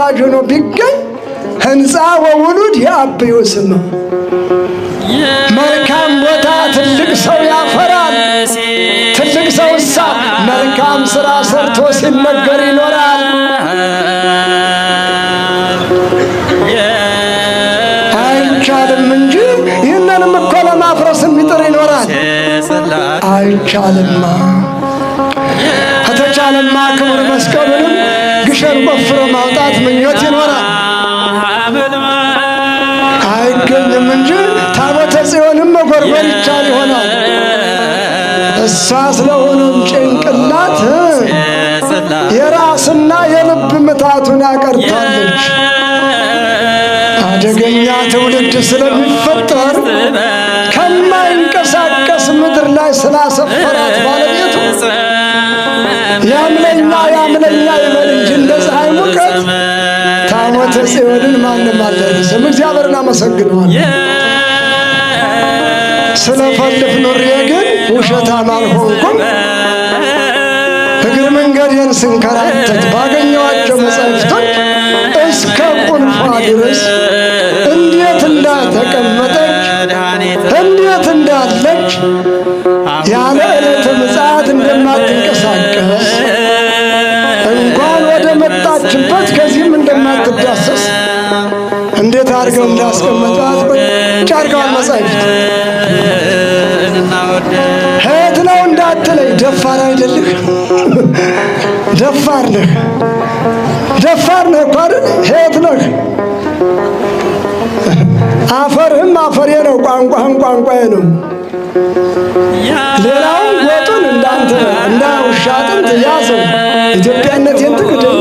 ተወዳጅ ሆኖ ቢገኝ ህንፃ ወውሉድ ያብዩ ስም መልካም ቦታ ትልቅ ሰው ያፈራል። ትልቅ ሰውሳ መልካም ስራ ሰርቶ ሲነገር ይኖራል። አይቻልም እንጂ ይህንንም እኮ ለማፍረስ የሚጥር ይኖራል። አይቻልማ ከተቻለማ ክቡር መስቀሉንም ግሸን ቆፍሮ ማውጣት ምኞት ይኖራል። አይገኝም እንጂ ታቦተ ጽዮንም መጎርጎር ይቻል ይሆናል። እሷ ስለሆነም ጭንቅላት የራስና የልብ ምታቱን ያቀርታለች። አደገኛ ትውልድ ስለሚፈጠር ከማይንቀሳቀስ ምድር ላይ ስላሰፈራት ባለቤቱ ያምለኛ ያምለኛ ይበል እንጂ እንደ ፀሐይ ሙቀት ታቦተ ጽዮንን ማንም አልደረሰም። እግዚአብሔርን አመሰግነዋለሁ። ስለፈልፍ ኑሬ ግን ውሸታም አልሆንኩም። እግር መንገዴን ስንከራተት ባገኘኋቸው መጻሕፍቶች እስከ ቁልፏ ድረስ እንዴት እንዳተቀመጠች እንዴት እንዳለች ያለ ዕለተ ምጽአት እንደማትንቀሳቀስ እንኳን ወደ መጣችበት ከዚህም እንደማትዳሰስ እንዴት አድርገው እንዳስቀመጧት ቁጭ አድርገዋል መጻሕፍት። ሄት ነው እንዳትለኝ፣ ደፋር አይደልህ? ደፋር ነህ፣ ደፋር ነህ እኮ አይደል? ሄት ነህ። አፈርህም አፈሬ ነው፣ ቋንቋህም ቋንቋዬ ነው። ሌላውን ወጡን እንዳንተ እንዳ ውሻ አጥንት ያዘው። ኢትዮጵያነቴን ትክደው